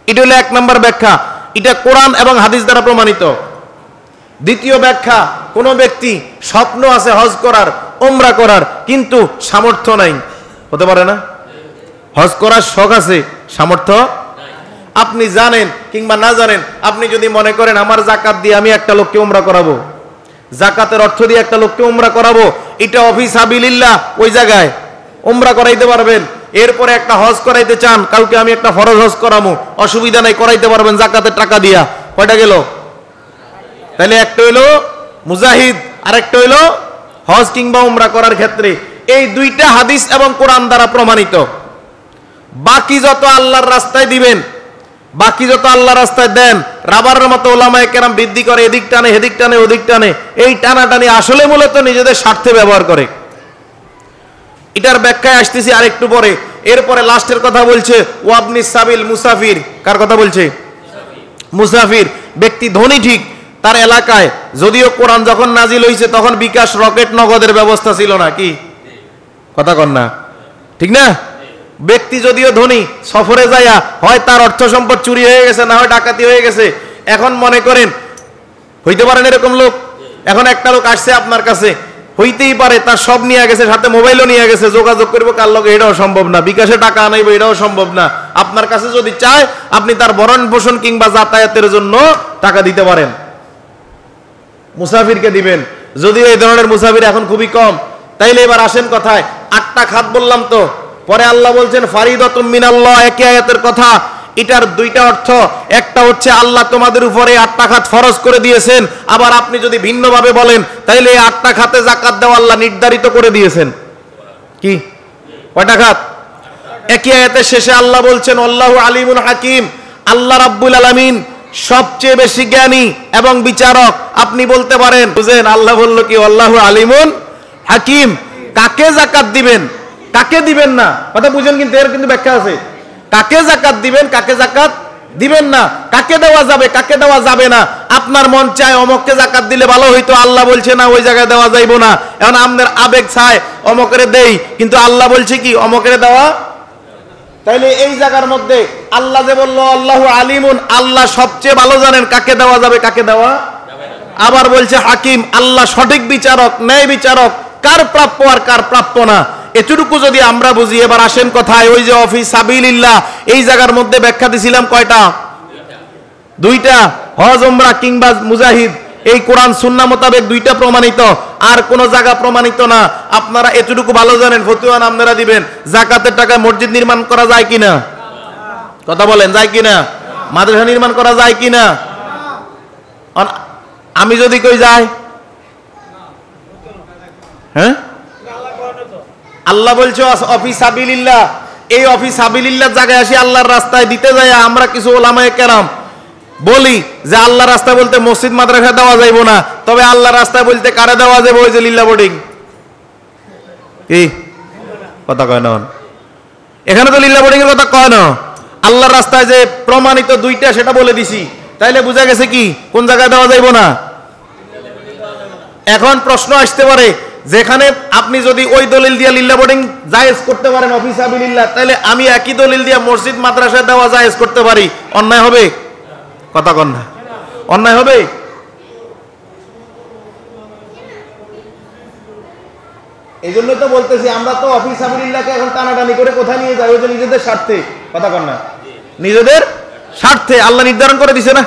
এটা হলো 1 নাম্বার ব্যাখ্যা। এটা কোরআন এবং হাদিস দ্বারা প্রমাণিত। দ্বিতীয় ব্যাখ্যা, কোন ব্যক্তি স্বপ্ন আছে হজ করার, উমরা করার, কিন্তু সামর্থ্য নাই, হতে পারে না? হজ করার শখ আছে, সামর্থ্য আপনি জানেন কিংবা না জানেন, আপনি যদি মনে করেন আমার জাকাত দিয়ে আমি একটা লোককে উমরা করাবো, জাকাতের অর্থ দিয়ে একটা লোককে উমরা করাবো, এটা ফি সাবিলিল্লাহ, ওই জায়গায় উমরা করাইতে পারবেন। এরপরে একটা হজ করাইতে চান, কাউকে আমি একটা ফরজ হজ করাবো, অসুবিধা নাই, করাইতে পারবেন জাকাতের টাকা দিয়া। কয়টা গেল? তাহলে একটা হইলো মুজাহিদ, আর একটা হইলো হজ কিংবা উমরা করার ক্ষেত্রে। এই দুইটা হাদিস এবং কোরআন দ্বারা প্রমাণিত। বাকি যত আল্লাহর রাস্তায় দিবেন, বাকি যত আল্লাহর রাস্তায় দেন, রাবারের মতো ওলামায়ে কেরাম বৃদ্ধি করে, এদিক টানে এদিক টানে ওদিক টানে, এই টানাটানি আসলে মূলত নিজেদের স্বার্থে ব্যবহার করে। এটার ব্যাখ্যায় আসতেছি আরেকটু পরে। এরপরে লাস্টের কথা বলছে ওয়াবনি সাবিল, মুসাফির। কার কথা বলছে? মুসাফির ব্যক্তি ধনী ঠিক, তার এলাকায় যদিও কোরআন যখন নাজিল হয়েছে তখন বিকাশ, রকেট, নগদের ব্যবস্থা ছিল না, কি কথা কন না? ঠিক না? ব্যক্তি যদিও ধনী, সফরে যায়া হয় তার অর্থ সম্পদ চুরি হয়ে গেছে, না হয় ডাকাতি হয়ে গেছে। এখন মনে করেন, হইতে পারেন এরকম লোক, এখন একটা লোক আসছে আপনার কাছে, হইতেই পারে তার সব নিয়ে গেছে, সাথে মোবাইলও নিয়ে গেছে, যোগাযোগ করবো কার লগে এটাও সম্ভব না, বিকাশে টাকা আনাইবো এটাও সম্ভব না। আপনার কাছে যদি চায় আপনি তার ভরণ পোষণ কিংবা যাতায়াতের জন্য টাকা দিতে পারেন, মুসাফিরকে দিবেন। যদিও এই ধরনের মুসাফির এখন খুবই কম। তাইলে এবার আসেন কথায়, 8টা খাত বললাম তো, পরে আল্লাহ বলছেন ফারিদাতুম মিনাল্লাহ, একই আয়াতের কথা। এটার দুইটা অর্থ, একটা হচ্ছে আল্লাহ তোমাদের উপরে 8টা খাত ফরজ করে দিয়েছেন, আবার আপনি যদি ভিন্নভাবে বলেন তাইলে এই 8টা খাতে যাকাত দেওয়া আল্লাহ নির্ধারিত করে দিয়েছেন। কি কয়টা খাত? একই আয়াতের শেষে আল্লাহ বলছেন আল্লাহু আলিমুন হাকিম, আল্লাহ রাব্বুল আলামিন সবচেয়ে বেশি জ্ঞানী এবং বিচারক। আপনি বলতে পারেন বুঝেন, আল্লাহ বলল কি আল্লাহু আলিমুন হাকিম, কাকে যাকাত দিবেন কাকে দিবেন না, কথা বুঝেন, কিন্তু এর কিন্তু ব্যাখ্যা আছে। কাকে যাকাত দিবেন কাকে যাকাত দিবেন না, কাকে দেওয়া যাবে কাকে দেওয়া যাবে না। আপনার মন চায় অমককে যাকাত দিলে ভালো হইতো, আল্লাহ বলছে না ওই জায়গায় দেওয়া যাইবো না। এখন আমাদের আবেগ চায় অমকেরে দেই, কিন্তু আল্লাহ বলছে কি অমকেরে দেওয়া। তাইলে এই জায়গার মধ্যে আল্লাহ যে বলল আল্লাহু আলিমুন, আল্লাহ সবচেয়ে ভালো জানেন কাকে দেওয়া যাবে কাকে দেওয়া। আবার বলছে হাকিম, আল্লাহ সঠিক বিচারক, ন্যায় বিচারক, কার প্রাপ্য আর কার প্রাপ্য না। এতটুকু যদি আমরা বুঝি, এবার আসেন কথায়, ওই যে ফি সাবিলিল্লাহ, এই জায়গার মধ্যে ব্যাখ্যা দিছিলাম কয়টা? দুইটা, হজ উমরা কিংবা মুজাহিদ। এই কোরআন সুন্নাহ মোতাবেক দুইটা প্রমাণিত, আর কোন জায়গা প্রমাণিত না। আপনারা এতটুকু ভালো জানেন, ফতুয়া আপনারা দিবেন, যাকাতের টাকায় মসজিদ নির্মাণ করা যায় কিনা, কথা বলেন, যায় কিনা? মাদ্রাসা নির্মাণ করা যায় কিনা? আমি যদি কই যায়, হ্যাঁ, আল্লাহ বলছে অফি সাবিলিল্লাহ, এই অফি সাবিলিল্লাহ জায়গায় আসি আল্লাহর রাস্তায় দিতে যায় আমরা কিছু ওলামায়ে কেরাম বলি যে আল্লাহর রাস্তায় বলতে মসজিদ মাদ্রাসা দেওয়া যাইব না, তবে আল্লাহর রাস্তায় বলতে কারে দেওয়া যাবে? ওই যে লিল্লা বোর্ডিং। কি কথা কয় না? এখানে তো লিল্লা বোর্ডিং এর কথা কয় না, আল্লাহর রাস্তায় যে প্রমাণিত দুইটা সেটা বলে দিছি। তাইলে বোঝা গেছে কি কোন জায়গায় দেওয়া যাইব না। এখন প্রশ্ন আসতে পারে, যেখানে আপনি যদি ওই দলিল দিয়ে লিল্লা বোর্ডিং জায়েজ করতে পারেন অফি সাবিলিল্লাহ, তাহলে আমি একই দলিল দিয়ে মসজিদ মাদ্রাসায় দেওয়া জায়েজ করতে পারি, অন্যায় হবে? কথা কন না, অন্যায় হবে? এই জন্য তো বলতেছি, আমরা তো অফি সাবিলিল্লাহকে এখন টানাটানি করে কোথায় নিয়ে যাই? ওই যে নিজেদের স্বার্থে, কথা কন না, নিজেদের স্বার্থে আল্লাহ নির্ধারণ করে দিছে না,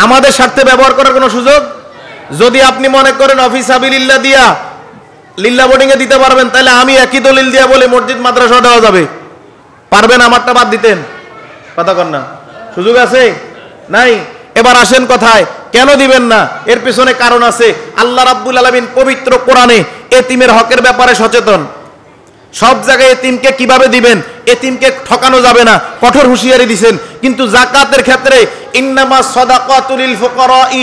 আমাদের স্বার্থে ব্যবহার করার কোনো সুযোগ। যদি আপনি মনে করেন অফি সাবিলিল্লাহ দিয়া লিল্লা বোর্ডিং এ দিতে পারবেন, তাহলে আমি একই দলিল দিয়া বলে মসজিদ মাদ্রাসা দেওয়া যাবে, পারবেন? আমারটা বাদ দিতেন, কথা কন না, সুযোগ আছে? নাই। এবার আসেন কথায়, কেন দিবেন না? এর পেছনে কারণ আছে। আল্লাহ রাব্বুল আলামিন পবিত্র কোরআনে এতিমের হকের ব্যাপারে সচেতন। সব জায়গায় এতিমকে কিভাবে দিবেন, এতিমকে ঠকানো যাবে না, কঠোর হুঁশিয়ারি দিবেন। কিন্তু যাকাতের ক্ষেত্রে ইন্নামা সাদাকাতুল লিল ফুকারাই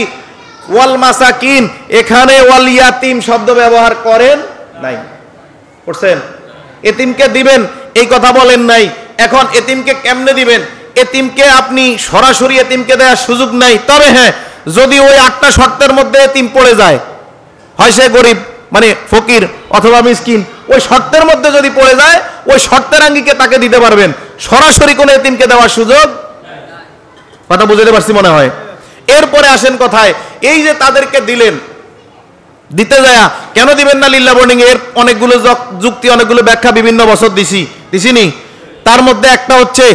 ওয়াল মাসাকিন, এখানে ওয়াল ইয়াতিম শব্দ ব্যবহার করেন নাই, করছেন? এতিমকে দিবেন এই কথা বলেন নাই। এখন এতিমকে কেমনে দিবেন? এতিমকে আপনি সরাসরি এতিমকে দেওয়ার সুযোগ নাই। তবে হ্যাঁ, যদি ওই 8টা শর্তের মধ্যে এতিম পড়ে যায়, হয় সে গরিব মানে ফকির অথবা মিসকিন, ওই শর্তের মধ্যে যদি পড়ে যায়, ওই শর্তের আঙ্গিকে তাকে দিতে পারবেন, সরাসরি কোনো এতিমকে দেওয়ার সুযোগ। কথা বুঝতে পারছি মনে হয়। এরপরে আসেন কথায়, এই যে তাদেরকে দিলেন, দিতে যায় কেন দিবেন না লিল্লাহ বোর্ডিং, এর অনেকগুলো যুক্তি, অনেকগুলো ব্যাখ্যা বিভিন্ন বছর দিছিনি। তার মধ্যে একটা হচ্ছে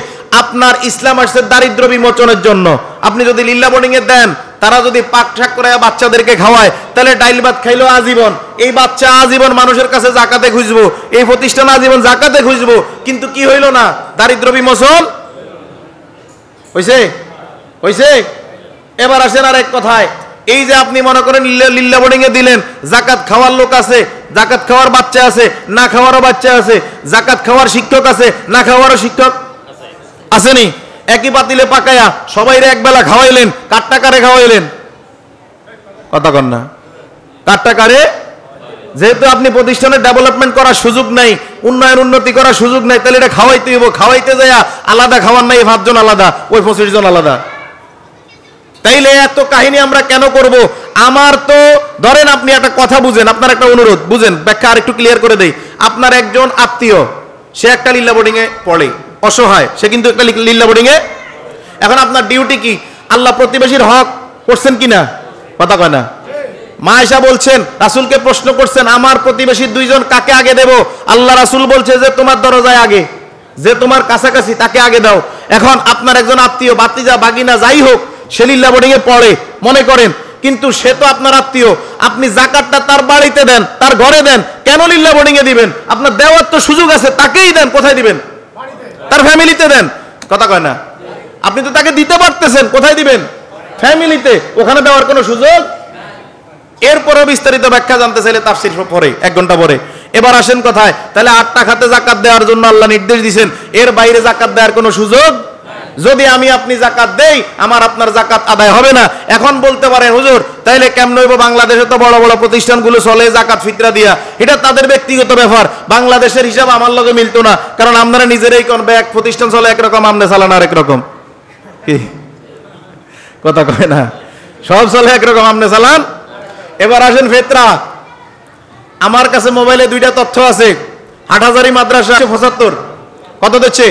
আপনার ইসলাম আসছে দারিদ্র বিমোচনের জন্য। আপনি যদি লিল্লাহ বোর্ডিং এ দেন, তারা যদি পাক শাক করে বাচ্চাদেরকে খাওয়ায়, তাহলে ডাইল ভাত খাইলো আজীবন, এই বাচ্চা আজীবন মানুষের কাছে জাকাতে খুঁজবো, এই প্রতিষ্ঠান আজীবন জাকাতে খুঁজবো, কিন্তু কি হইল না? দারিদ্র বিমোচন হইছে। এবার আসেন আর এক কথায়, এই যে আপনি মনে করেন লিল্লাহ বোর্ডিং এ দিলেন, জাকাত খাওয়ার লোক আছে, জাকাত খাওয়ার বাচ্চা আছে, না খাওয়ারও বাচ্চা আছে, জাকাত খাওয়ার শিক্ষক আছে, না খাওয়ারও শিক্ষক আসেনি। একই পাতিলে পাকায়া সবাইরে একবেলা খাওয়াইলেন, কার টাকারে খাওয়াইলেন? কথা কন না, কার টাকারে? যেহেতু আপনি প্রতিষ্ঠানের ডেভেলপমেন্ট করার সুযোগ নাই, উন্নয়ন উন্নতি করার সুযোগ নাই, তাহলে এটা খাওয়াইতে হইব। খাওয়াইতে যায় আলাদা খাওয়ার নাই, 5 জন আলাদা, ওই 25 জন আলাদা। তাইলে এত কাহিনী আমরা কেন করব? আমার তো ধরেন, আপনি একটা কথা বুঝেন, আপনার একটা অনুরোধ বুঝেন, ব্যাখ্যা আর একটু ক্লিয়ার করে দেই। আপনার একজন আত্মীয়, সে একটা লিল্লাহ বোর্ডিং এ পড়ে, অসহায়, সে কিন্তু একটা লিল্লাহ বোর্ডিং এ। এখন আপনার ডিউটি কি? আল্লাহ প্রতিবেশীর হক করছেন কিনা? কথা কয় না। মা আয়েশা বলছেন, রাসূলকে প্রশ্ন করছেন, আমার প্রতিবেশী 2 জন কাকে আগে দেব? আল্লাহ রাসূল বলছে যে তোমার দরজায় আগে, যে তোমার কাছাকাছি তাকে আগে দাও। এখন আপনার একজন আত্মীয়, ভাতিজা, বাগিনা, যাই হোক, সে লিল্লাহ বোর্ডিং এ পড়ে মনে করেন, কিন্তু সে তো আপনার আত্মীয়, আপনি জাকাতটা তার বাড়িতে দেন, তার ঘরে দেন, কেন লিল্লাহ বোর্ডিং এ দিবেন? আপনার দেওয়ার তো সুযোগ আছে, তাকেই দেন। কোথায় দিবেন? তার ফ্যামিলিতে দেন। কথা কয় না। আপনি তো তাকে দিতে পারতেছেন, কোথায় দিবেন? ফ্যামিলিতে, ওখানে দেওয়ার কোনো সুযোগ। এরপরে বিস্তারিত ব্যাখ্যা জানতে চাইলে তাফসীর পরে 1 ঘন্টা পরে। এবার আসেন কথায়, তাহলে 8টা খাতে জাকাত দেওয়ার জন্য আল্লাহ নির্দেশ দিয়েছেন, এর বাইরে জাকাত দেওয়ার কোনো সুযোগ। যদি আমি আপনি জাকাত দেই, আমার আপনার জাকাত আদায় হবে না। এখন বলতে পারেন, হুজুর তাইলে কেমন হইব? বাংলাদেশে তো বড় বড় প্রতিষ্ঠানগুলো চলে জাকাত ফিতরা দিয়া, এটা তাদের ব্যক্তিগত ব্যাপার, বাংলাদেশের হিসাব আমার লগে মিলতো না, কারণ আপনারা নিজেরাই কোন এক প্রতিষ্ঠান চলে একরকম, আমনে চালান আরেক রকম। কি কথা কয় না? সব চলে একরকম, আমনে চালান। এবার আসেন ফিতরা। আমার কাছে মোবাইলে 2টা তথ্য আছে। হাটহাজারী মাদ্রাসা 75 কত দিচ্ছে?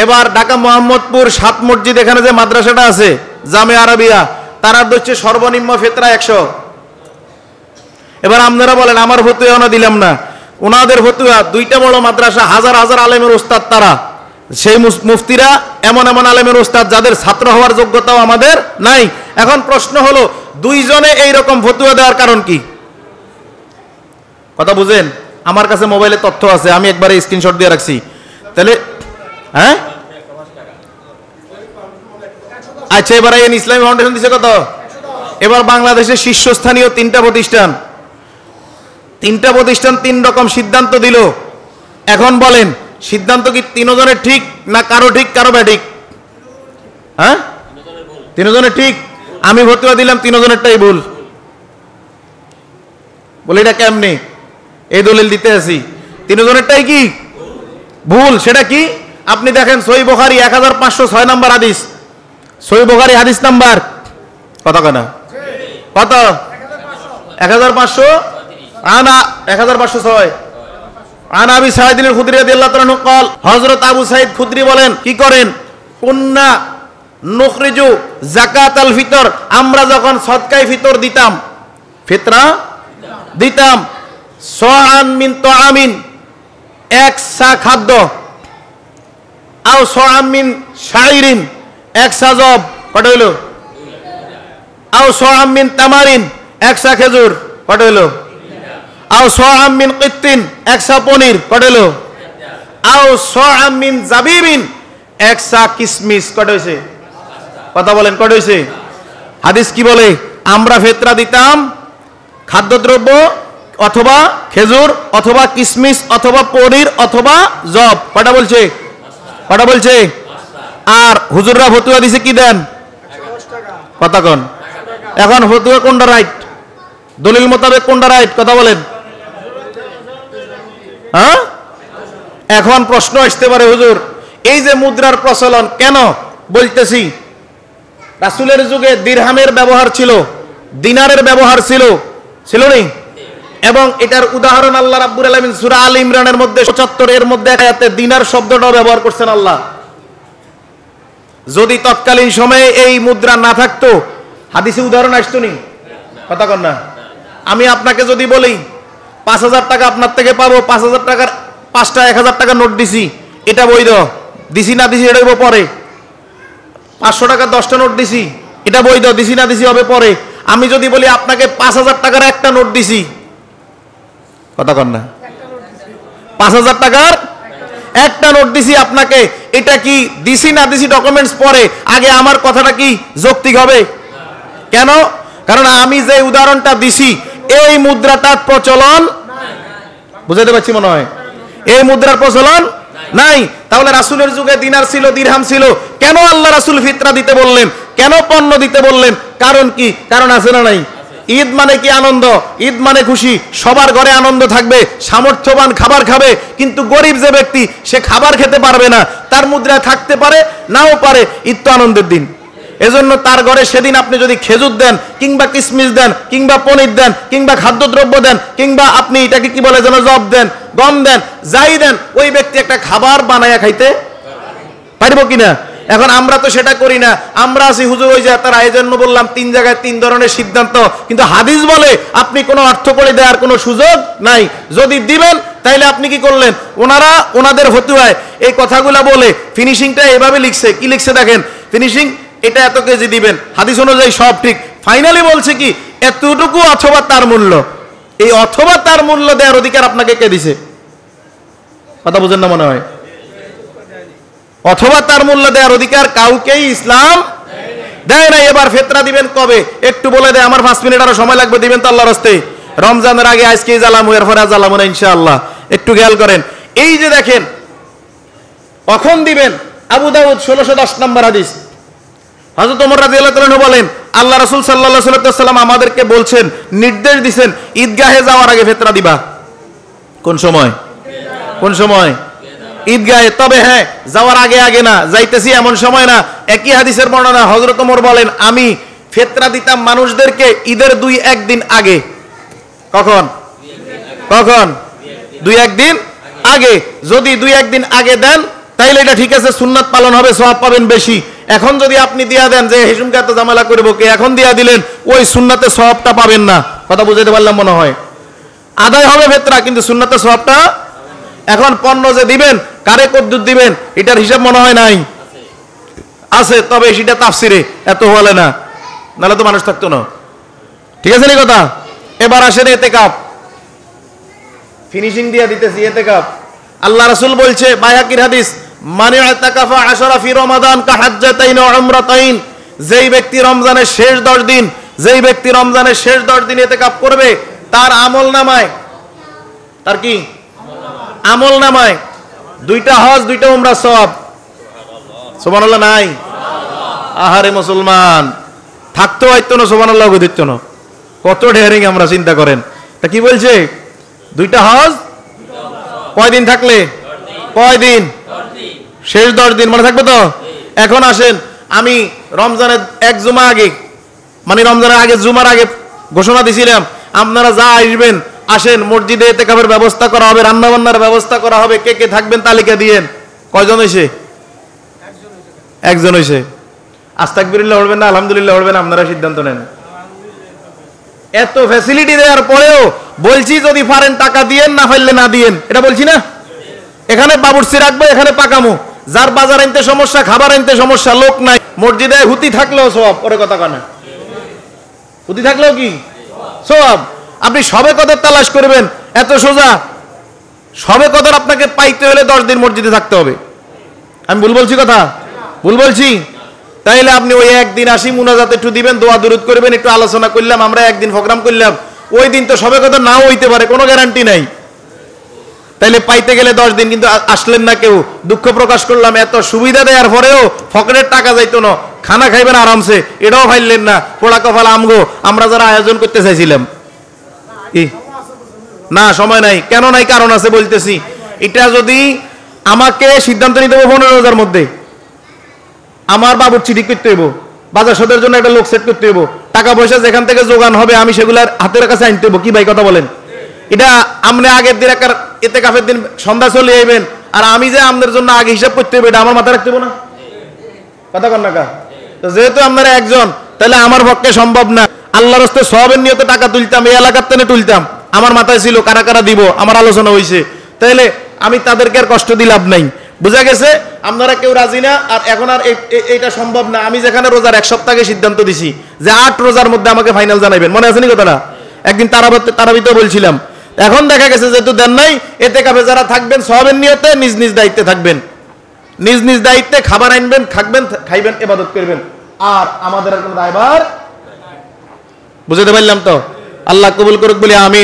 এবার ঢাকা মোহাম্মদপুর 7 মসজিদ, এখানে যে মাদ্রাসাটা আছে জামে আরাবিয়া, তারা হচ্ছে সর্বনিম্ন ফিতরা 100। এবার আপনারা বলেন, আমার ফতুয়া না দিলাম না, ওনাদের ফতুয়া, 2টা বড় মাদ্রাসা, হাজার হাজার আলেমের ওস্তাদ, তারা সেই মুফতিরা এমন এমন আলেমের ওস্তাদ যাদের ছাত্র হওয়ার যোগ্যতাও আমাদের নাই। এখন প্রশ্ন হলো, 2 জনে এইরকম ফতুয়া দেওয়ার কারণ কি? কথা বুঝেন? আমার কাছে মোবাইলে তথ্য আছে, আমি একবারে স্ক্রিনশট দিয়ে রাখছি। তাহলে হ্যাঁ, আচ্ছা, এবার এই ইসলামী ফাউন্ডেশন দিছে কত? এবার বাংলাদেশের শীর্ষস্থানীয় 3টা প্রতিষ্ঠান, 3 রকম সিদ্ধান্ত দিল। এখন বলেন, সিদ্ধান্ত কি 3 জনের ঠিক, না কারো ঠিক কারো ব্যাঠিক? হ্যাঁ, 3 জনের ঠিক। আমি ফতোয়া দিলাম 3 জনেরটাই ভুল। বলে এটা কেমনে? এই দলিল দিতে আছি, 3 জনেরটাই কি ভুল। সেটা কি? আপনি দেখেন, সহিহ বুখারী 1506 নম্বর হাদিস, সহিহ বুখারী হাদিস নাম্বার কত? কেনা কত? 1500 আনা 1506। আনা আবি সাঈদ আল-খুদরি রাদিয়াল্লাহু তাআলা قال, হযরত আবু সাঈদ খুদরি বলেন, কি করেন? কুন্না নুখরিজু যাকাতাল ফিতর, আমরা যখন সদকায়ে ফিতর দিতাম, ফিতরা দিতাম, সাআন মিন তাআমিন, 1 সা খাদ্য, আও সাআন মিন শাইরিন, 1 সা জব, কত হইল? আও সাআন মিন তামারিন, 1 সা খেজুর, কত হইল? আও সাআন মিন কিত্তিন, 1 সা পনির, কত হইল? আও সাআন মিন জাবিবিন, 1 সা কিসমিস, কত হইছে? কথা বলেন, কত হইছে? হাদিস কি বলে? আমরা ফিতরা দিতাম খাদ্যদ্রব্য অথবা খেজুর অথবা কিসমিস অথবা পনির অথবা জব। কটা বলছে? কটা বলছে? আর হুজুররা ফতুয়া দিছে কি দেন? কথা কন। এখন ফতুয়া কোনটা রাইট? দলিল মোতাবেক কোনটা রাইট? কথা বলেন। হ্যাঁ, এখন প্রশ্ন আসতে পারে, হুজুর এই যে মুদ্রার প্রচলন কেন বলতেছি, রাসূলের যুগে দিরহামের ব্যবহার ছিল, দিনারের ব্যবহার ছিল, ছিল নি? এবং এটার উদাহরণ আল্লাহ রাব্বুল আলামিন সূরা আল ইমরানের মধ্যে ৭৫ এর মধ্যে আয়াতে দিনার শব্দটাও ব্যবহার করছেন আল্লাহ। যদি তৎকালীন সময়ে এই মুদ্রা না থাকতো, হাদিসে উদাহরণ আসতো নি? কথা কন না। আমি আপনাকে যদি বলি 5,000 টাকা আপনার থেকে পাবো, 5,000 টাকার 5টা 1,000 টাকা নোট দিছি, এটা বৈধ? দিছি না দিছি এটা হবে পরে। 500 টাকার 10টা নোট দিছি, এটা বৈধ? দিছি না দিছি হবে পরে। আমি যদি বলি আপনাকে 5,000 টাকার একটা নোট দিছি, কথা কন না, 5,000 টাকার একটা নোট দিছি আপনাকে, এটা কি দিছি না দিছি ডকুমেন্টস পরে, আগে আমার কথাটা কি যৌক্তিক হবে? কেন? কারণ আমি যে উদাহরণটা দিছি এই মুদ্রাটার প্রচলন, বুঝাতে পারছি মনে হয়, এই মুদ্রার প্রচলন নাই। তাহলে রাসূলের যুগে দিনার ছিল, দিরহাম ছিল, কেন আল্লাহ রাসূল ফিতরা দিতে বললেন? কেন পণ্য দিতে বললেন? কারণ কি? কারণ আছে না নাই? ঈদ মানে কি আনন্দ, ঈদ মানে খুশি, সবার ঘরে আনন্দ থাকবে, সামর্থ্যবান খাবার খাবে, কিন্তু গরিব যে ব্যক্তি সে খাবার খেতে পারবে না, তার মুদ্রায় থাকতে পারে নাও পারে, ঈদ তো আনন্দের দিন। এজন্য তার ঘরে সেদিন আপনি যদি খেজুর দেন, কিংবা কিশমিশ দেন, কিংবা পনির দেন, কিংবা খাদ্যদ্রব্য দেন, কিংবা আপনি এটাকে কি বলে যেন জব দেন, গম দেন, যাই দেন, ওই ব্যক্তি একটা খাবার বানায়া খাইতে পারবো কিনা? এখন আমরা তো সেটা করি না, আমরা আছি হুজুর ওই যে তারা, এই জন্য বললাম 3 জায়গায় 3 ধরনের সিদ্ধান্ত, কিন্তু হাদিস বলে আপনি কোনো অর্থ করে দেওয়ার কোনো সুযোগ নাই। যদি দিবেন তাইলে আপনি কি করলেন? ওনারা ওনাদের ফতুয়ায় এই কথাগুলো বলে ফিনিশিংটা এভাবে লিখছে, কি লিখছে দেখেন, ফিনিশিং এটা এত কেজি দিবেন, হাদিস অনুযায়ী সব ঠিক, ফাইনালি বলছে কি এতটুকু অথবা তার মূল্য। এই অথবা তার মূল্য দেওয়ার অধিকার আপনাকে কে দিছে? কথা বুঝেন না মনে হয়। অথবা তার মূল্য দেওয়ার অধিকার কাউকেই ইসলাম দেয় না। এবার ফিতরা দিবেন কবে একটু বলে দেয়, আমার 5 মিনিট আরো সময় লাগবে, দিবেন তো আল্লাহর রাস্তায়, রমজানের আগে আজকেই জ্বালামু, এরপরে জ্বালামু না ইনশাআল্লাহ। একটু খেয়াল করেন, এই যে দেখেন কখন দিবেন, আবু দাউদ 1610 নম্বর হাদিস, হযরত ওমর রাদিয়াল্লাহু তাআলা বলেন আল্লাহ রাসূল সাল্লাল্লাহু আলাইহি ওয়াসাল্লাম আমাদেরকে বলছেন, নির্দেশ দিবেন ঈদগাহে যাওয়ার আগে ফিতরা দিবা। কোন সময়? কোন সময়? ঈদগাহে। তবে হ্যাঁ, যাওয়ার আগে আগে না, যাইতেছি এমন সময় না। একই হাদিসের বর্ণনা, হযরত ওমর বলেন আমি ফিতরা দিতাম মানুষদেরকে ঈদের 2-1 দিন আগে। কখন? কখন? 2-1 দিন আগে। যদি 2-1 দিন আগে দেন তাইলে এটা ঠিক আছে, সুন্নাত পালন হবে, সওয়াব পাবেন বেশি। এখন যদি আপনি দিয়া দেন যে হিসুমকে এত ঝামেলা করবো কে, এখন দিয়া দিলেন, ওই সুন্নাতে সওয়াবটা পাবেন না। কথা বুঝাইতে পারলাম মনে হয়? আদায় হবে ফিতরা, কিন্তু সুন্নাতে সওয়াবটা। এখন পণ্য যে দিবেন, কারে কদ্দুর দিবেন, এটার হিসাব মনে হয় নাই, আছে, তবে সেটা তাফসিরে এত বলে না, নাহলে তো মানুষ থাকতো না। ঠিক আছে নি কথা? এবার আসেন ইতিকাফ, ফিনিশিং দিয়ে দিতেছি। ইতিকাফ আল্লাহ রাসূল বলছে, বাইহাকির হাদিস, মান ইতাকাফা 10 ফি রমাদান কাহাজ্জাতাইন ওয়া উমরাতাইন, যেই ব্যক্তি রমজানের শেষ 10 দিন, যেই ব্যক্তি রমজানের শেষ 10 দিন ইতিকাফ করবে, তার আমলনামায়, তার কি আমলনামায় 2টা হজ 2টা উমরা সওয়াব। সুবহানাল্লাহ নাই? আহারে মুসলমান, থাকতো হয়তো না, সুবহানাল্লাহ দিত না, কত ঢেরিং আমরা, চিন্তা করেন। তা কি বলছে? 2টা হজ, কয়দিন থাকলে? কয়দিন? শেষ 10 দিন, মনে থাকবে তো? এখন আসেন, আমি রমজানের 1 জুমা আগে, মানে রমজানের আগে জুমার আগে ঘোষণা দিছিলাম, আপনারা যা আসবেন আসেন, মসজিদে ইতিকাফের ব্যবস্থা করা হবে, রান্না বান্নার ব্যবস্থা করা হবে, কে কে থাকবেন তালিকা দিয়েন। কয়জন হইছে? 1 জন হইছে। আস্তাগফিরুল্লাহ পড়বেন না আলহামদুলিল্লাহ পড়বেন, আপনারা সিদ্ধান্ত নেন। এত ফ্যাসিলিটি দেওয়ার পরেও বলছি যদি পারেন টাকা দিয়েন, না পারলে না দিয়েন, এটা বলছি না? এখানে বাবুর্চি রাখবো, এখানে পাকামো, যার বাজার আনতে সমস্যা, খাবার আনতে সমস্যা, লোক নাই, মসজিদে হুতি থাকলেও সওয়াব। ওরে কথা কানা, হুতি থাকলেও কি সওয়াব? আপনি সবে কদর তালাশ করবেন, এত সোজা? সবে কদর আপনাকে পাইতে হলে 10 দিন মসজিদে থাকতে হবে। আমি ভুল বলছি কথা? ভুল বলছি? তাইলে আপনি ওই 1 দিন আসি মুনাজাত একটু দিবেন, দোয়া দুরুদ করবেন, একটু আলোচনা করলাম, আমরা 1 দিন প্রোগ্রাম করলাম, ওই দিন তো সবে কদর নাও হইতে পারে, কোনো গ্যারান্টি নাই। তাইলে পাইতে গেলে 10 দিন, কিন্তু আসলেন না কেউ, দুঃখ প্রকাশ করলাম। এত সুবিধা দেওয়ার পরেও পকেটের টাকা যাইতো না, খানা খাইবেন আরামসে, এটাও ফাইলেন না, পোড়া কপাল আমগো, আমরা যারা আয়োজন করতে চাইছিলাম। না, সময় নাই। কেন নাই? কারণ আছে, বলতেছি। এটা যদি আমাকে সিদ্ধান্ত নিতে হবে 15,000 মধ্যে, আমার বাবুর্চি ঠিক করতে হইব, বাজার সদের জন্য একটা লোক সেট করতে হইব, টাকা পয়সা যেখান থেকে জোগান হবে আমি সেগুলার হাতের কাছে আনতে হইব। কি ভাই কথা বলেন? এটা আপনি আগের দিন একটা ইতিকাফের দিন সন্ধ্যা চলে আইবেন, আর আমি যে আপনাদের জন্য আগে হিসাব করতে হবে, এটা আমার মাথায় রাখতে হইব না? কথা কন না কা? তো যেহেতু আপনারা একজন, তাহলে আমার পক্ষে সম্ভব না আল্লাহর রাস্তায় সওয়াবের নিয়তে টাকা তুলতাম, এই এলাকার থেকে তুলতাম, আমার মাথায় ছিল কারা কারা দিব, আমার আলোচনা হয়েছে, তাহলে আমি তাদেরকে আর কষ্ট দিয়ে লাভ নাই। বুঝা গেছে? আপনারা কেউ রাজি না, আর এখন আর এইটা সম্ভব না। আমি যেখানে রোজার 1 সপ্তাহে সিদ্ধান্ত দিছি যে 8 রোজার মধ্যে আমাকে ফাইনাল জানাইবেন, মনে আছে নি কথাটা? একদিন তারাবিতে বলছিলাম। এখন দেখা গেছে যেহেতু দেন নাই, এতে কাপে যারা থাকবেন সওয়াবের নিয়তে নিজ নিজ দায়িত্বে থাকবেন, নিজ নিজ দায়িত্বে খাবার আনবেন, থাকবেন, খাইবেন, ইবাদত করবেন, আর আমাদের আর কোনো দায়ভার। বুঝতে পারলাম তো? আল্লাহ কবুল করুক বলে আমিন।